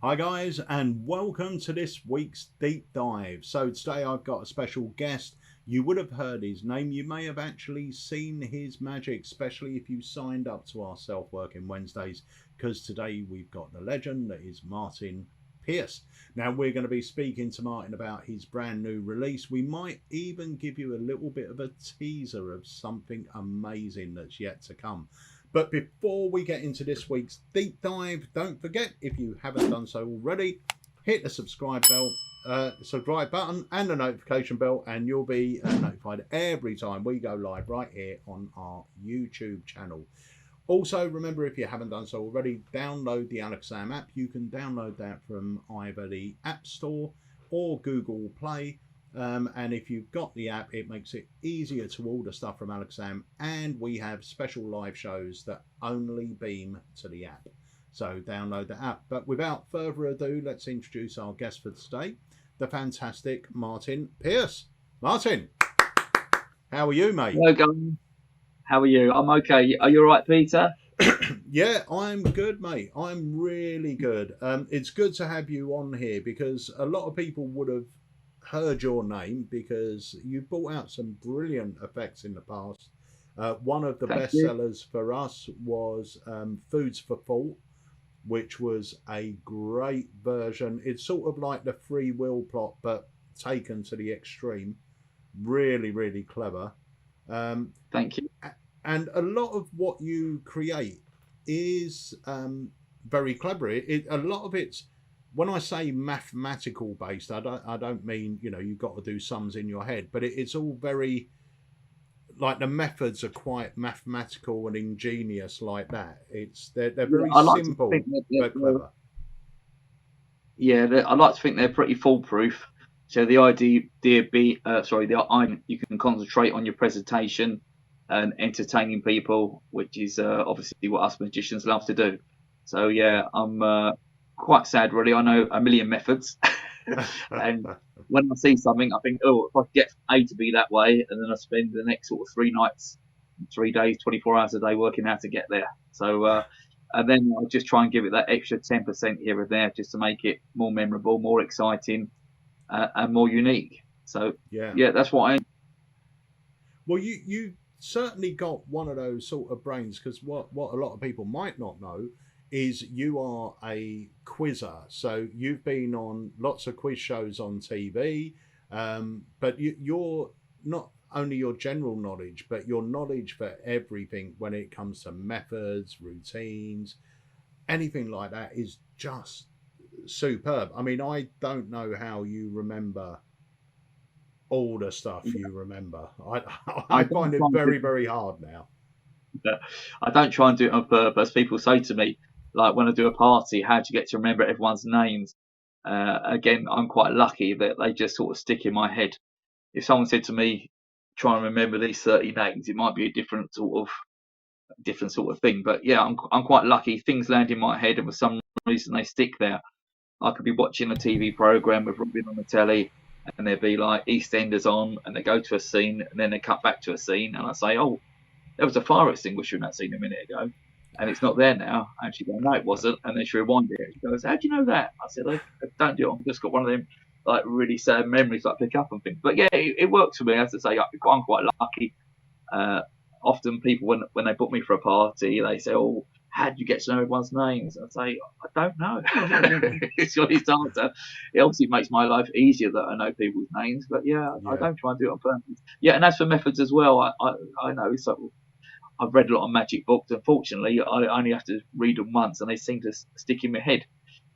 Hi guys, and welcome to this week's deep dive. So today I've got a special guest. You would have heard his name. You may have actually seen his magic, especially if you signed up to our Self-Working Wednesdays, because today we've got the legend that is Martin Peirce. Now we're going to be speaking to Martin about his brand new release. We might even give you a little bit of a teaser of something amazing that's yet to come. But before we get into this week's deep dive, don't forget, if you haven't done so already, hit the subscribe button and the notification bell, and you'll be notified every time we go live right here on our YouTube channel. Also, remember, if you haven't done so already, download the Alexam app. You can download that from either the App Store or Google Play. And if you've got the app, it makes it easier to order stuff from Alexam, and we have special live shows that only beam to the app. So download the app. But without further ado, let's introduce our guest for today, the fantastic Martin Peirce. Martin, how are you, mate? Hello, guys. How are you? I'm okay. Are you all right, Peter? Yeah, I'm good, mate. I'm really good. It's good to have you on here because a lot of people would have heard your name because you brought out some brilliant effects in the past. One of the Thank best you. sellers for us was Foods for Thought, which was a great version. It's sort of like the free will plot, but taken to the extreme. Really, really clever. Um, Thank you. and a lot of what you create is very clever. A lot of it's, when I say mathematical based, I don't mean, you've got to do sums in your head, but it's all very, like, the methods are quite mathematical and ingenious like that. They're Yeah, very I like to simple think that but clever. I like to think they're pretty foolproof. So the idea you can concentrate on your presentation and entertaining people, which is obviously what us magicians love to do. So yeah, I'm quite sad, really. I know a million methods, and when I see something, I think, oh, if I could get A to be that way, and then I spend the next sort of 3 nights, 3 days, 24 hours a day working how to get there. So, and then I'll just try and give it that extra 10% here and there just to make it more memorable, more exciting, and more unique. So, Yeah. yeah, that's what I. Well, you certainly got one of those sort of brains, because what a lot of people might not know is you are a quizzer. So you've been on lots of quiz shows on TV, but you're not only your general knowledge, but your knowledge for everything when it comes to methods, routines, anything like that is just superb. I mean, I don't know how you remember all the stuff you remember. I I don't find it try and very, very hard now. I don't try and do it on purpose. People say to me, like when I do a party, how do you get to remember everyone's names? Again, I'm quite lucky that they just sort of stick in my head. If someone said to me, try and remember these 30 names, it might be a different sort of thing. But yeah, I'm quite lucky. Things land in my head, and for some reason they stick there. I could be watching a TV program with Robin on the telly, and there'd be like EastEnders on, and they go to a scene, and then they cut back to a scene, and I say, oh, there was a fire extinguisher in that scene a minute ago, and it's not there now. And she goes, no, it wasn't. And then she rewinded it. She goes, how do you know that? I said, I don't do it. I've just got one of them like really sad memories that I pick up and things. But yeah, it works for me. As I say, I'm quite lucky. Uh, Often people, when they book me for a party, they say, oh, how do you get to know everyone's names? I say, I don't know. It's your answer. It obviously makes my life easier that I know people's names, but yeah, I Yeah, don't try and do it on purpose. Yeah, and as for methods as well, I know so I've read a lot of magic books. Unfortunately, I only have to read them once, and they seem to stick in my head.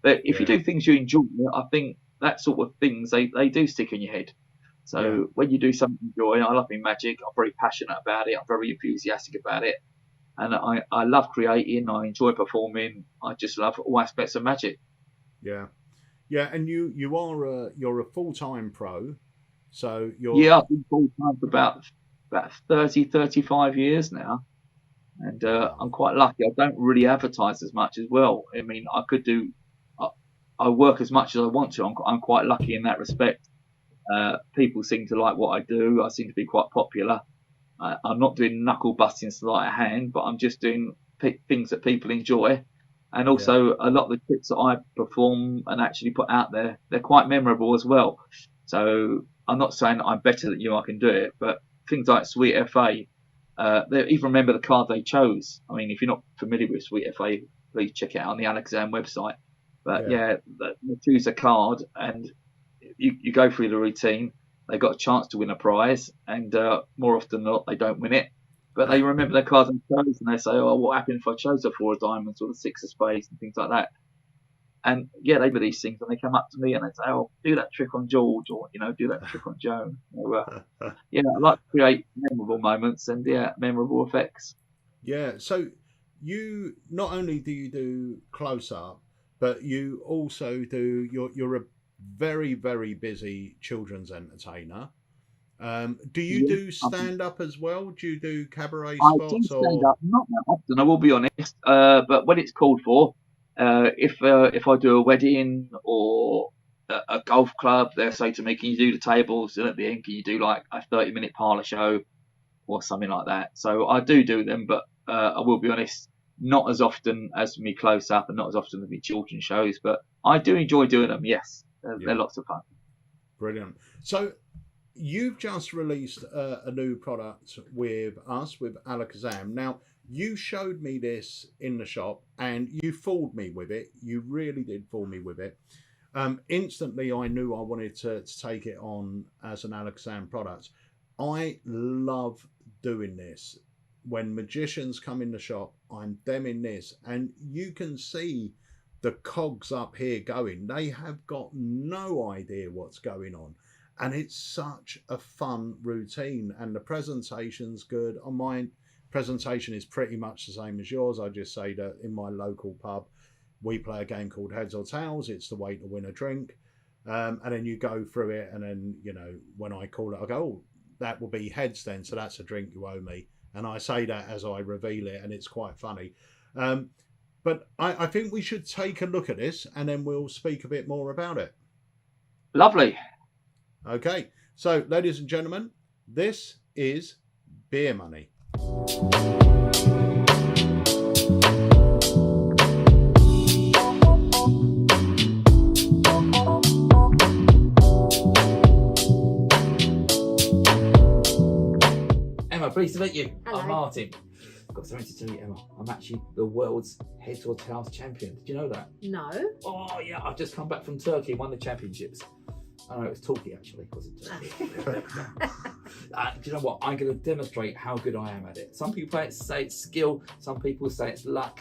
But if you yeah, do things you enjoy, I think that sort of things they do stick in your head. yeah. So when you do something you enjoy, I love my magic. I'm very passionate about it. I'm very enthusiastic about it, and I love creating. I enjoy performing. I just love all aspects of magic. Yeah, yeah. And you're a full-time pro, so you're, Yeah, I've been full time for about 30, 35 years now, and wow. I'm quite lucky. I don't really advertise as much as well. I mean, I could do. I, I work as much as I want to. I'm quite lucky in that respect. People seem to like what I do. I seem to be quite popular. I'm not doing knuckle busting sleight of hand, but I'm just doing things that people enjoy. And Yeah. also a lot of the tricks that I perform and actually put out there, they're quite memorable as well. So I'm not saying that I'm better than you, I can do it, but things like Sweet FA, they even remember the card they chose. I mean, if you're not familiar with Sweet FA, please check it out on the Alakazam website. But Yeah. yeah, you choose a card and you go through the routine. They've got a chance to win a prize, and more often than not, they don't win it. But they remember their cards they chose, and they say, "Oh, what happened if I chose the 4 of diamonds or the 6 of spades and things like that?" And yeah, they do these things, and they come up to me and they say, "Oh, do that trick on George, or do that trick on Joan." So, yeah, I like to create memorable moments and yeah, memorable effects. Yeah. So you not only do you do close up, but you also do. You're a very very busy children's entertainer. Do you Yeah, do stand up as well? Do you do cabaret I do spots stand or? up, not that often, I will be honest. But when it's called for, if I do a wedding or a golf club, they'll say to me, "Can you do the tables?" And at the end, can you do like a 30-minute parlour show or something like that? So I do them, but I will be honest, not as often as me close up and not as often as me children's shows. But I do enjoy doing them. Yes, they're Yeah, lots of fun. brilliant. So you've just released a new product with us with Alakazam. Now you showed me this in the shop and you fooled me with it. You really did fool me with it. Instantly, I knew I wanted to take it on as an Alakazam product. I love doing this. When magicians come in the shop, I'm them in this, and you can see the cogs up here going. They have got no idea what's going on, and it's such a fun routine. And the presentation's good. On mine, presentation is pretty much the same as yours. I just say that in my local pub, we play a game called Heads or Tails. It's the way to win a drink. And then you go through it, and then when I call it, I go, "Oh, that will be heads then, so that's a drink you owe me." And I say that as I reveal it, and it's quite funny. Um, but I think we should take a look at this, and then we'll speak a bit more about it. Lovely. Okay, so ladies and gentlemen, this is beer money. Emma, pleased to meet you. Hello. I'm Martin. I've got something to tell you, Emma. I'm actually the world's heads or tails champion. Did you know that? No. Oh, yeah, I've just come back from Turkey, won the championships. I know it was Turkey actually, it wasn't Turkey. Do you know what? I'm going to demonstrate how good I am at it. Some people say it's skill, some people say it's luck.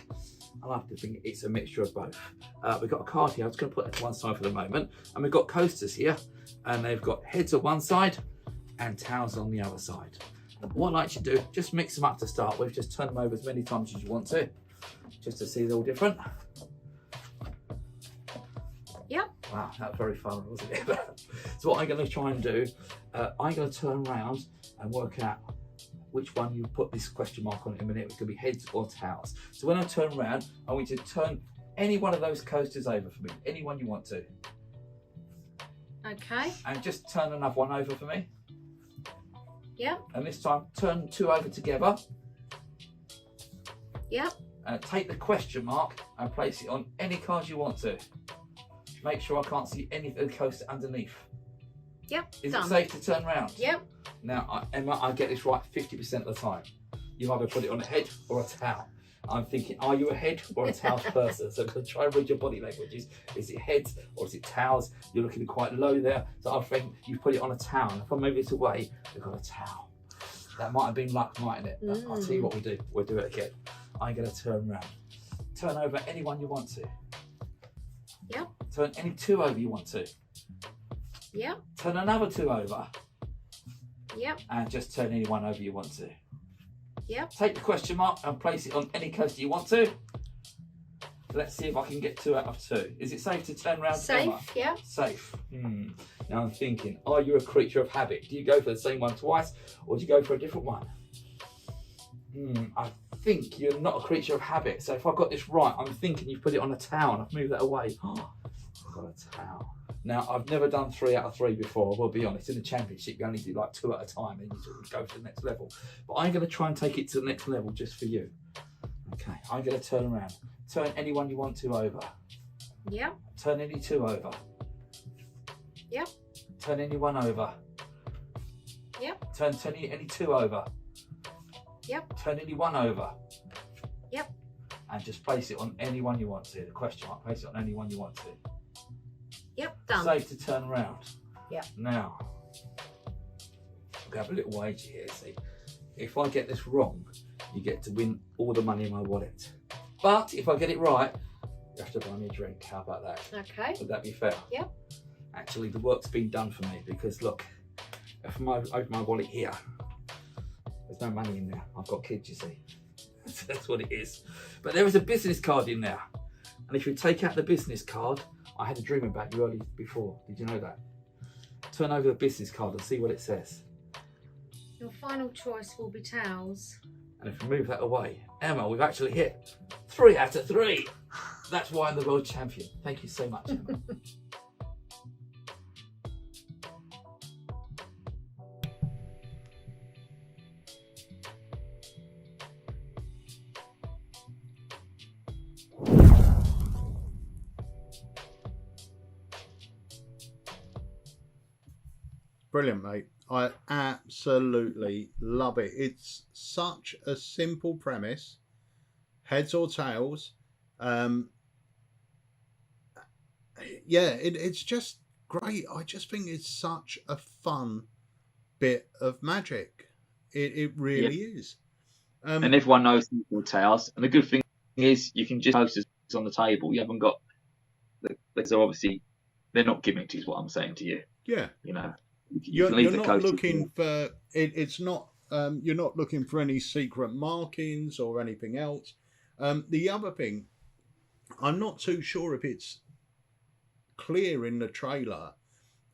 I like to think it's a mixture of both. We've got a card here, I'm just going to put that to one side for the moment. And we've got coasters here, and they've got heads on one side and tails on the other side. What I like to do, just mix them up to start with, just turn them over as many times as you want to, just to see they're all different. Yep. Wow, that was very fun, wasn't it? So what I'm going to try and do, I'm going to turn around and work out which one you put this question mark on in a minute. It's going to be heads or tails. So when I turn around, I want you to turn any one of those coasters over for me, any one you want to. Okay. And just turn another one over for me. Yep. And this time, turn 2 over together. Yep. And take the question mark and place it on any card you want to. Make sure I can't see any of the coaster underneath. Yep. Is Done. it safe to turn round? Yep. Now, Emma, I get this right 50% of the time. You either put it on a head or a towel. I'm thinking, are you a head or a towel person? So I'm going to try and read your body languages. Is it heads or is it towels? You're looking quite low there. So I think you put it on a towel. And if I move this away, we've got a towel. That might have been luck, mightn't it? But I'll tell you what we'll do. We'll do it again. I'm going to turn round. Turn over any one you want to. Yep. Turn any 2 over you want to. Yep. Turn another 2 over. Yep. And just turn any one over you want to. Yep. Take the question mark and place it on any coaster you want to. Let's see if I can get 2 out of 2. Is it safe to turn around? Safe. Emma? Yep. Safe. Now I'm thinking, are you a creature of habit? Do you go for the same one twice or do you go for a different one? I think you're not a creature of habit. So if I got this right, I'm thinking you put it on a towel and I've moved that away. Oh, I've got a towel. Now, I've never done 3 out of 3 before, I will be honest. In the championship, you only do like 2 at a time and you sort of go to the next level. But I'm going to try and take it to the next level just for you. Okay, I'm going to turn around. Turn anyone you want to over. Yep. Turn any two over. Yep. Turn anyone over. Yep. Turn any two over. Yep. Turn anyone over. Yep. And just place it on anyone you want to. The question mark, place it on anyone you want to. Yep. Done. Safe to turn around. Yep. Now, we have a little wager here. See, if I get this wrong, you get to win all the money in my wallet. But if I get it right, you have to buy me a drink. How about that? Okay. Would that be fair? Yep. Actually, the work's been done for me because look, if I open my wallet here, there's no money in there. I've got kids, you see. That's what it is. But there is a business card in there. And if you take out the business card, I had a dream about you early before. Did you know that? Turn over the business card and see what it says. Your final choice will be towels. And if you move that away, Emma, we've actually hit 3 out of 3. That's why I'm the world champion. Thank you so much, Emma. Brilliant, mate. I absolutely love it. It's such a simple premise. Heads or tails. It's just great. I just think it's such a fun bit of magic. It really is. And everyone knows equal tails. And the good thing is you can just post this on the table. You haven't got... So obviously, they're not gimmicks, is what I'm saying to you. Yeah. You know. You're not looking for it's not you're not looking for any secret markings or anything else. The other thing, I'm not too sure if it's clear in the trailer.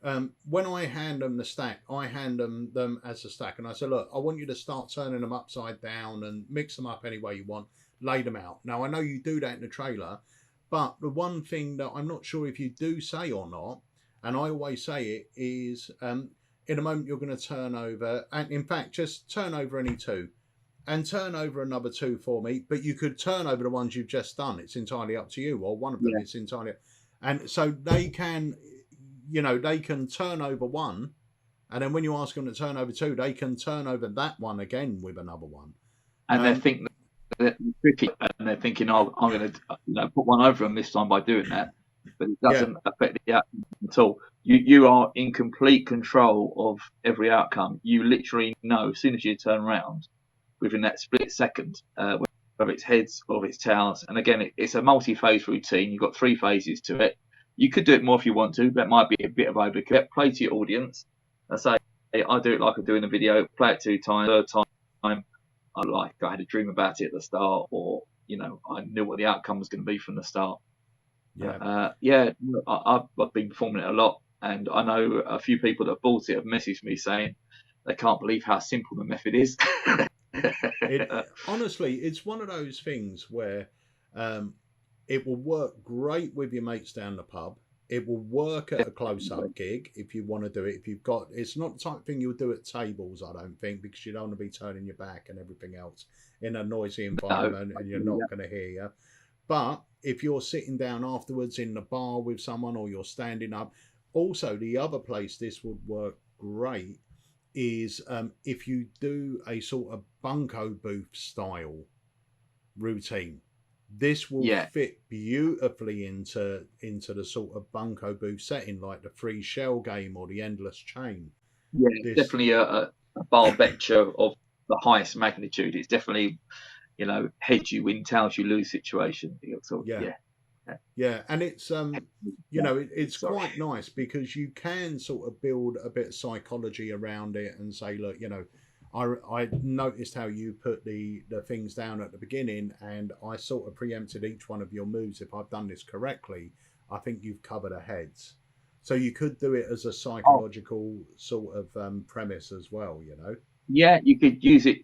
When I hand them the stack, I hand them as a stack, and I say, look, I want you to start turning them upside down and mix them up any way you want, lay them out. Now I know you do that in the trailer, but the one thing that I'm not sure if you do say or not, and I always say it, is in a moment you're going to turn over, and in fact, just turn over any two and turn over another two for me. But you could turn over the ones you've just done. It's entirely up to you, or one of them. It's entirely. And so they can, they can turn over one. And then when you ask them to turn over two, they can turn over that one again with another one. And they think they're tricky, and they're thinking, oh, I'm going to put one over them this time by doing that. But it doesn't affect the outcome at all. You are in complete control of every outcome. You literally know as soon as you turn around, within that split second, whether it's heads or it's tails. And again, it's a multi-phase routine. You've got 3 phases to it. You could do it more if you want to, but it might be a bit of overkill. Play to your audience. I say, I do it like I do in a video. Play it 2 times, 3rd time. I had a dream about it at the start, or I knew what the outcome was going to be from the start. I've been performing it a lot, and I know a few people that have bought it have messaged me saying they can't believe how simple the method is. Honestly, it's one of those things where it will work great with your mates down the pub. It will work at a close-up gig if you want to do it. It's not the type of thing you'll do at tables, I don't think, because you don't want to be turning your back and everything else in a noisy environment, and you're not going to hear you. But if you're sitting down afterwards in the bar with someone, or you're standing up, also the other place this would work great is if you do a sort of bunko booth style routine. This will fit beautifully into the sort of bunko booth setting, like the free shell game or the endless chain. Yeah, definitely a bar betcher of the highest magnitude. It's definitely, heads you win, tails you lose situation. Yeah, and it's it's quite nice because you can sort of build a bit of psychology around it and say, look, I noticed how you put the things down at the beginning, and I sort of preempted each one of your moves. If I've done this correctly, I think you've covered a heads. So you could do it as a psychological sort of premise as well, Yeah, you could use it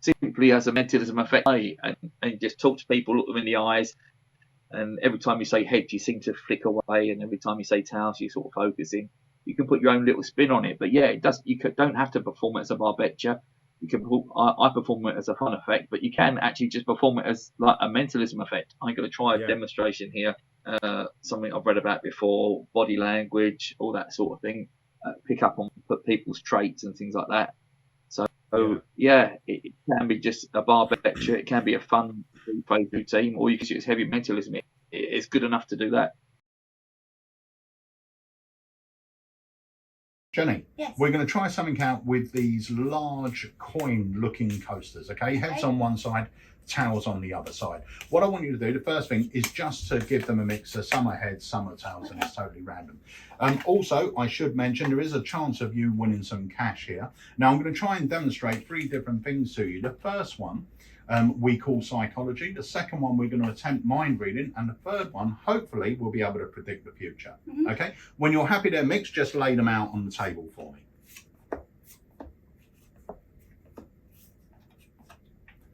simply as a mentalism effect, and just talk to people, look them in the eyes, and every time you say head, you seem to flick away, and every time you say tails, you sort of focus in. You can put your own little spin on it, but it does. You don't have to perform it as a bar betcher. You can I perform it as a fun effect, but you can actually just perform it as like a mentalism effect. I'm going to try a demonstration here. Something I've read about before, body language, all that sort of thing. Pick up on people's traits and things like that. So it can be just a bar lecture. It can be a fun phase routine, or you can use heavy mentalism. It's good enough to do that. Jenny, yes. We're going to try something out with these large coin-looking coasters, okay? Heads on one side, tails on the other side. What I want you to do, the first thing, is just to give them a mix. So some are heads, some are tails, and it's totally random. Also, I should mention, there is a chance of you winning some cash here. Now, I'm going to try and demonstrate 3 different things to you. The first one, we call psychology. The second one, we're going to attempt mind reading. And the third one, hopefully, we'll be able to predict the future. Okay? When you're happy they're mixed, just lay them out on the table for me.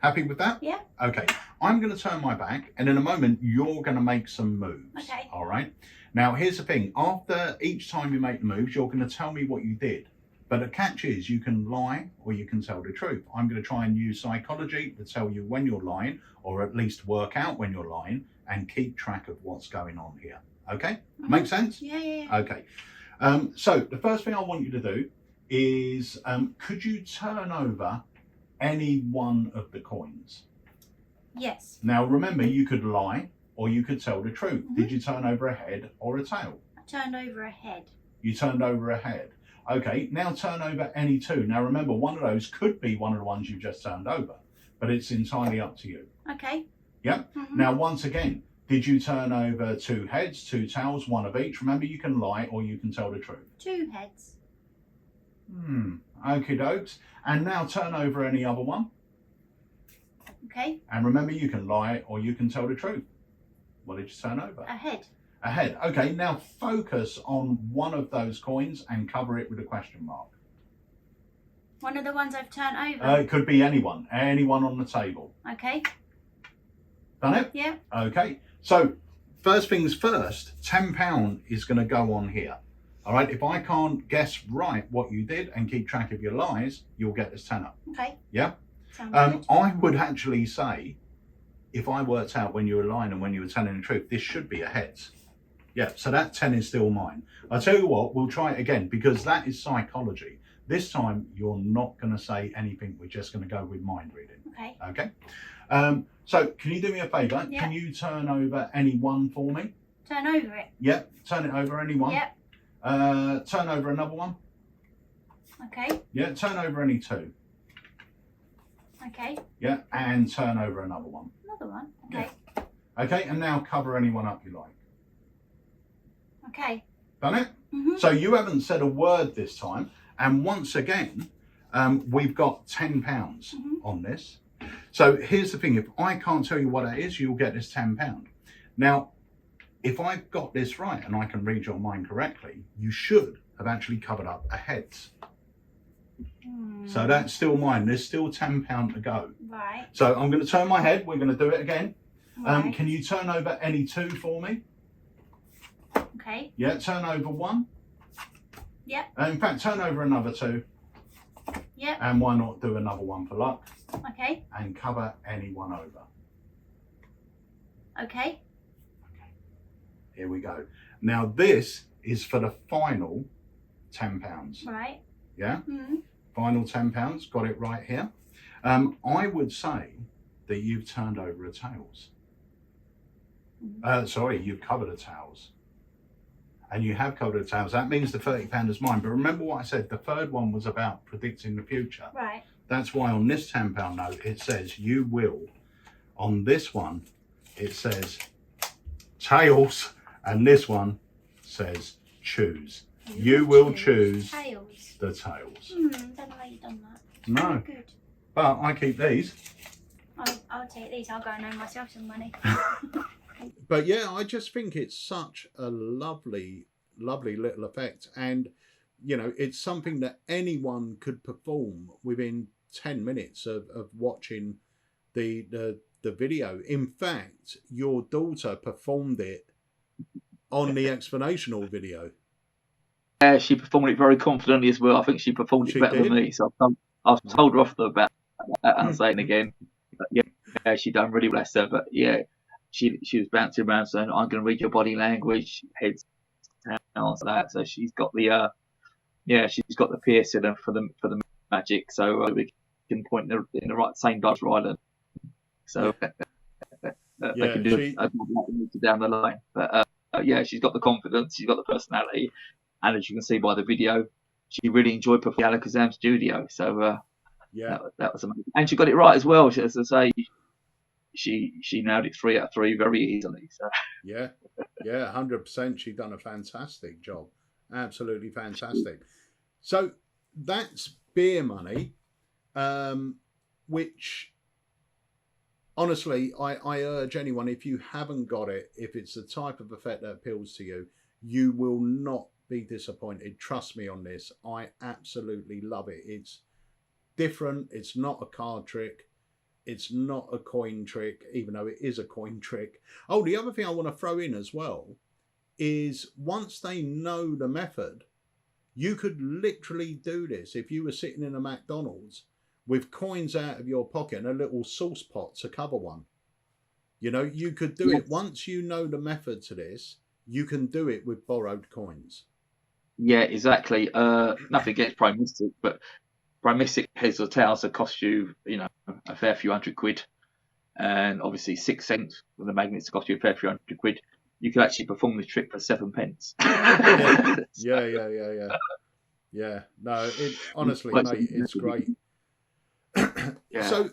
Happy with that? Yeah. Okay. I'm going to turn my back, and in a moment, you're going to make some moves. Okay. All right? Now, here's the thing. After each time you make the moves, you're going to tell me what you did. But the catch is you can lie or you can tell the truth. I'm going to try and use psychology to tell you when you're lying, or at least work out when you're lying and keep track of what's going on here. Okay? Make sense? Yeah. Okay. So the first thing I want you to do is, could you turn over any one of the coins? Yes. Now, remember, you could lie or you could tell the truth. Did you turn over a head or a tail? I turned over a head. You turned over a head. Okay, now turn over any 2. Now remember, one of those could be one of the ones you just turned over, but it's entirely up to you. Okay. Yep. Now, once again, did you turn over 2 heads, 2 tails, 1 of each? Remember, you can lie or you can tell the truth. 2 heads. Okie dokes. And now turn over any other one. Okay. And remember, you can lie or you can tell the truth. What did you turn over? A head. A head. Okay, now focus on one of those coins and cover it with a question mark. One of the ones I've turned over? It could be anyone on the table. Okay. Done it? Yeah. Okay, so first things first, £10 is going to go on here. All right, if I can't guess right what you did and keep track of your lies, you'll get this tenner. Okay. Yeah? Sounds good. I would actually say, if I worked out when you were lying and when you were telling the truth, this should be a heads. Yeah, so that 10 is still mine. I'll tell you what, we'll try it again, because that is psychology. This time, you're not going to say anything. We're just going to go with mind reading. Okay. Okay? So, can you do me a favour? Yeah. Can you turn over any 1 for me? Turn over it? Yep, turn it over any 1. Yep. Turn over another 1. Okay. Yeah, turn over any 2. Okay. Yeah, and turn over another 1. Another one? Okay. Yeah. Okay, and now cover any 1 up you like. Okay. Done it? So you haven't said a word this time. And once again, we've got £10 on this. So here's the thing. If I can't tell you what it is, you'll get this £10. Now, if I've got this right and I can read your mind correctly, you should have actually covered up a heads. So that's still mine. There's still £10 to go. Right. So I'm going to turn my head. We're going to do it again. Right. Can you turn over any 2 for me? Okay. Yeah, turn over 1. Yep. In fact, turn over another 2. Yep. And why not do another 1 for luck? Okay. And cover any 1 over. Okay. Here we go. Now this is for the final £10. Right. Yeah? Final £10. Got it right here. I would say that you've turned over a tails. Sorry, you've covered a tails. And you have covered a tails. That means the £30 is mine. But remember what I said, the third one was about predicting the future. Right. That's why on this £10 note, it says you will. On this one, it says tails. And this one says choose. You will choose tails. the tails. Don't know how you've done that. No. Good. But I keep these. I'll take these. I'll go and earn myself some money. But yeah, I just think it's such a lovely, lovely little effect. And, you know, it's something that anyone could perform within 10 minutes of watching the video. In fact, your daughter performed it on the explanational video. Yeah, she performed it very confidently as well. I think she performed it better than me. So I've told her off about that, and I'm saying again, but yeah, she done really bless her. But yeah, she was bouncing around saying, "I'm going to read your body language, heads, tails, that." So she's got the she's got the piercing for the magic, so we can point in the right same direction rather. So they can do it down the line. But yeah, she's got the confidence, she's got the personality, and as you can see by the video, she really enjoyed performing at Alakazam studio. So that was amazing, and she got it right as well. As I say, she nailed it 3 out of 3 very easily. So yeah, 100%. She done a fantastic job, absolutely fantastic. So that's beer money, which honestly, I urge anyone, if you haven't got it, if it's the type of effect that appeals to you, you will not be disappointed. Trust me on this. I absolutely love it. It's different. It's not a card trick. It's not a coin trick, even though it is a coin trick. Oh, the other thing I want to throw in as well is once they know the method, you could literally do this. If you were sitting in a McDonald's with coins out of your pocket and a little sauce pot to cover one, you could do it. Once you know the method to this, you can do it with borrowed coins. Yeah, exactly. Nothing against Prime Mystic, but Prime Mystic heads or tails that cost you, a fair few £100, and obviously 6 cents for the magnets cost you a fair few £100. You could actually perform the trick for 7 pence. Yeah. No, honestly, mate, it's great. So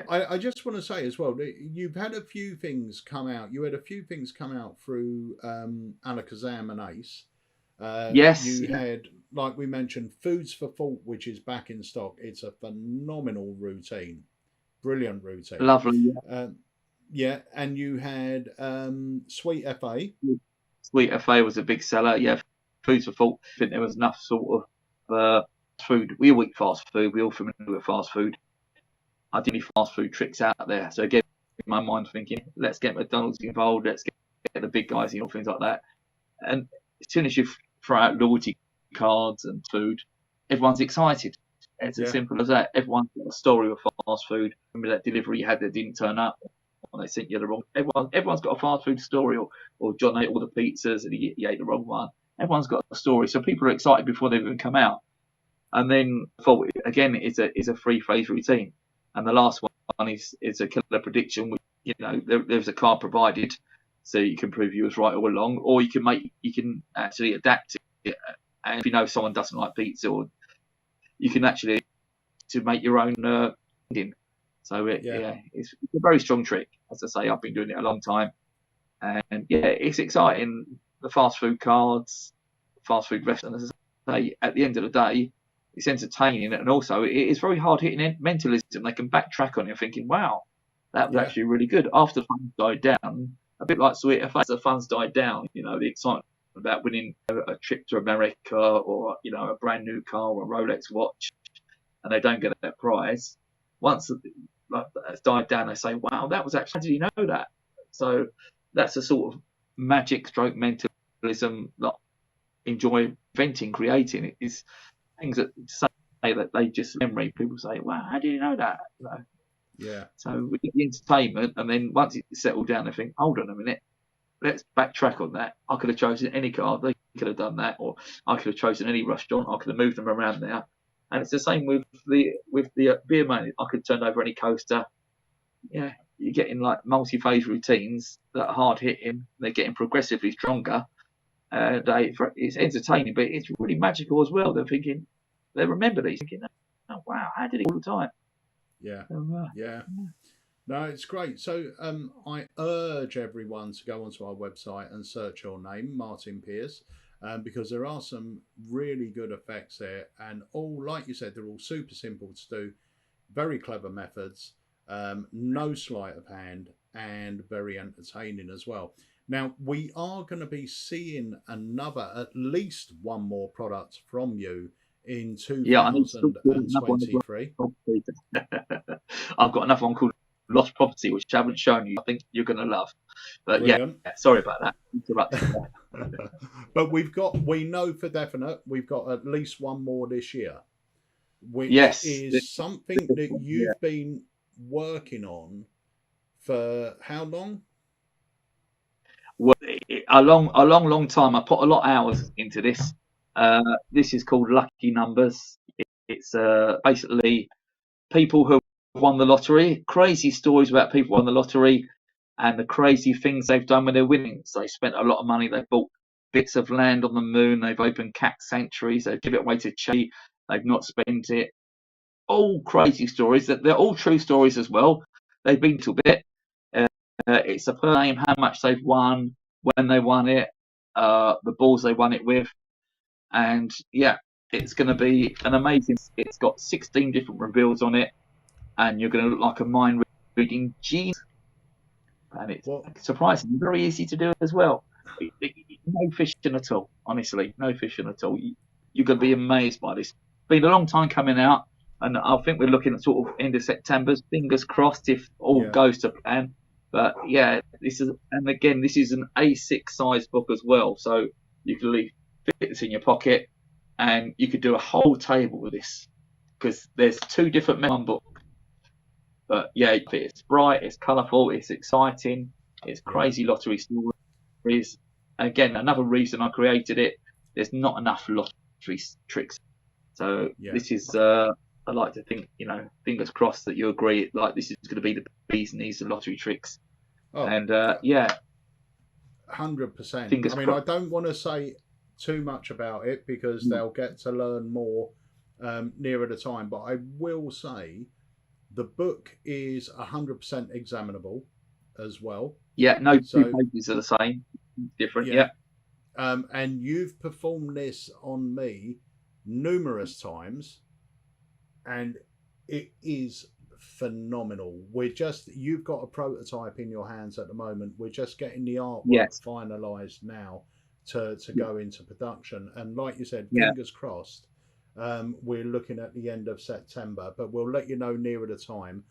I just want to say as well, you've had a few things come out. You had a few things come out through Alakazam and Ace. Yes. You had, like we mentioned, Foods for Thought, which is back in stock. It's a phenomenal routine. Brilliant routine. Lovely. Yeah, and you had Sweet FA. Sweet FA was a big seller. Yeah, Foods for Thought. I think there was enough sort of food. We all eat fast food. We all familiar with fast food. I did any fast food tricks out there. So again, in my mind thinking, let's get McDonald's involved. Let's get the big guys, things like that. And as soon as you throw out loyalty cards and food, everyone's excited. It's as simple as that. Everyone's got a story with fast food. Remember that delivery you had that didn't turn up, or they sent you the wrong. Everyone's got a fast food story, or John ate all the pizzas and he ate the wrong one. Everyone's got a story, so people are excited before they've even come out. And then, again, it's a 3-phase routine. And the last one is a killer prediction. There's a card provided, so you can prove you was right all along, or you can actually adapt it. And if someone doesn't like pizza, or you can actually to make your own ending. So it's a very strong trick. As I say, I've been doing it a long time, and it's exciting. The fast food cards, fast food restaurants. As I say, at the end of the day, it's entertaining, and also it is very hard hitting mentalism. They can backtrack on it, thinking, "Wow, that was actually really good." After the funds died down, a bit like Sweet FA, the funds died down. The excitement about winning a trip to America, or a brand new car or a Rolex watch, and they don't get that prize. Once that's died down, they say, "Wow, that was actually, how did you know that?" So that's a sort of magic stroke mentalism that I enjoy inventing, creating. It is things that say that they just memory. People say, "Wow, how do you know that?" Yeah. So we get the entertainment, and then once it's settled down, they think, "Hold on a minute, let's backtrack on that. I could have chosen any card. They could have done that, or I could have chosen any restaurant. I could have moved them around there." And it's the same with the beer money. I could turn over any coaster. Yeah, you're getting like multi-phase routines that are hard hitting. They're getting progressively stronger. It's entertaining, but it's really magical as well. They remember these, thinking, "Oh wow, how did it all the time?" Yeah. No, it's great. So I urge everyone to go onto our website and search your name, Martin Peirce, because there are some really good effects there, and all, like you said, they're all super simple to do, very clever methods, no sleight of hand, and very entertaining as well. Now, we are going to be seeing at least one more product from you in 2023. I've got another one called Lost Property, which I haven't shown you. I think you're going to love. But Brilliant. Sorry about that. But we know for definite, we've got at least one more this year. which Yes. is something that you've been working on for how long? Well, a long time. I put a lot of hours into this. This is called Lucky Numbers. It's basically people who have won the lottery, crazy stories about people who won the lottery, and the crazy things they've done when they're winning. So they spent a lot of money. They bought bits of land on the moon. They've opened cat sanctuaries. They give it away to charity. They've not spent it. All crazy stories. They're all true stories as well. They've been to a bit. It's a per name, how much they've won, when they won it, the balls they won it with, and yeah, it's going to be an amazing. It's got 16 different reveals on it, and you're going to look like a mind reading genius. And it's surprisingly very easy to do as well. No fishing at all, honestly, no fishing at all. You're going to be amazed by this. It's been a long time coming out, and I think we're looking at sort of end of September. Fingers crossed if all goes to plan. But yeah, this is an A6 size book as well, so you can fit this in your pocket, and you could do a whole table with this because there's 2 different men in one book. But yeah, it's bright, it's colourful, it's exciting, it's crazy lottery stories. Again, another reason I created it. There's not enough lottery tricks, so this is. I like to think, fingers crossed that you agree. Like this is going to be the bees knees of lottery tricks. And 100%. I mean, I don't want to say too much about it because they'll get to learn more nearer the time. But I will say the book is 100% examinable as well. Yeah, no two pages are the same. Different, yeah. And you've performed this on me numerous times, and it is phenomenal. You've got a prototype in your hands at the moment. We're just getting the artwork finalized now to go into production. And like you said, fingers crossed, we're looking at the end of September, but we'll let you know nearer the time.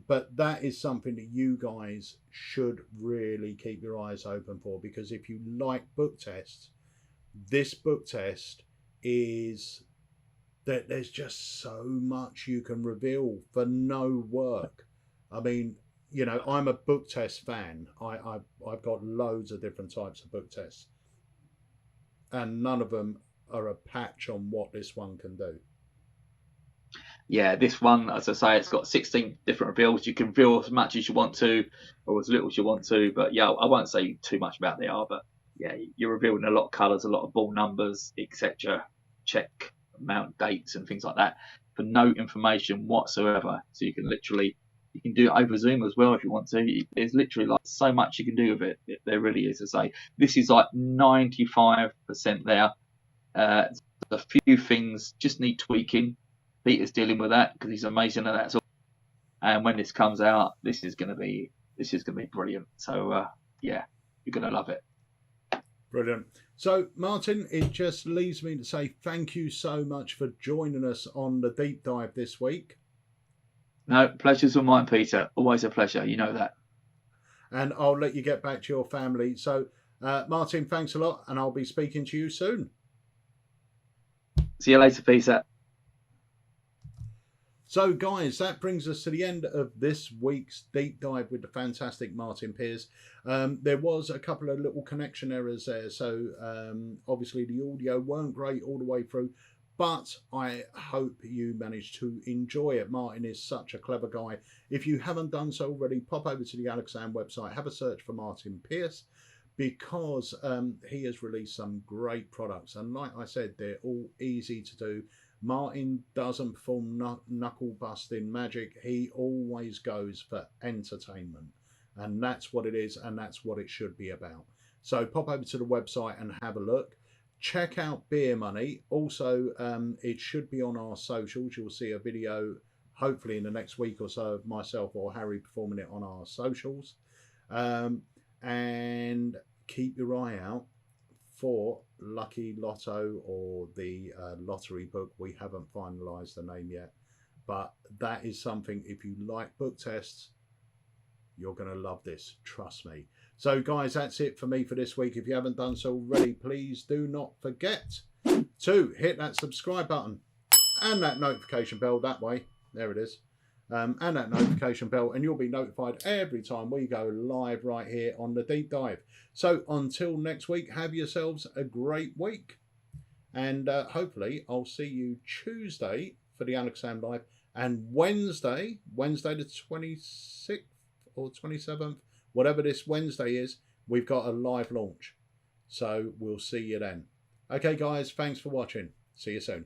But that is something that you guys should really keep your eyes open for, because if you like book tests, this book test is that there's just so much you can reveal for no work. I mean, I'm a book test fan. I've got loads of different types of book tests, and none of them are a patch on what this one can do. Yeah, this one, as I say, it's got 16 different reveals. You can reveal as much as you want to, or as little as you want to. But yeah, I won't say too much about they are. But yeah, you're revealing a lot of colours, a lot of ball numbers, etc. Check amount, dates, and things like that for no information whatsoever. So you can do it over Zoom as well if you want to. There's literally like so much you can do with it. There really is. To say this is like 95% there. A few things just need tweaking. Peter's dealing with that because he's amazing at that. And when this comes out, this is going to be brilliant. So yeah, you're going to love it. Brilliant. So Martin, it just leaves me to say thank you so much for joining us on the deep dive this week. No, pleasure's all mine, Peter. Always a pleasure. You know that. And I'll let you get back to your family. So Martin, thanks a lot, and I'll be speaking to you soon. See you later, Peter. So guys, that brings us to the end of this week's deep dive with the fantastic Martin Peirce. There was a couple of little connection errors there, so obviously the audio weren't great all the way through, but I hope you managed to enjoy it. Martin is such a clever guy. If you haven't done so already, pop over to the Alexan website, have a search for Martin Peirce, because he has released some great products, and like I said, they're all easy to do. Martin doesn't perform knuckle busting magic. He always goes for entertainment, and that's what it is, and that's what it should be about. So pop over to the website and have a look. Check out Beer Money. Also, it should be on our socials. You'll see a video hopefully in the next week or so of myself or Harry performing it on our socials. And keep your eye out for Lucky Lotto or the lottery book. We haven't finalized the name yet, but that is something, if you like book tests, you're going to love this, trust me. So guys, that's it for me for this week. If you haven't done so already, please do not forget to hit that subscribe button and that notification bell that way. There it is. And that notification bell, and you'll be notified every time we go live right here on the Deep Dive. So until next week, have yourselves a great week. And hopefully I'll see you Tuesday for the Alex Sam Live, and Wednesday the 26th or 27th, whatever this Wednesday is, we've got a live launch. So we'll see you then. Okay, guys, thanks for watching. See you soon.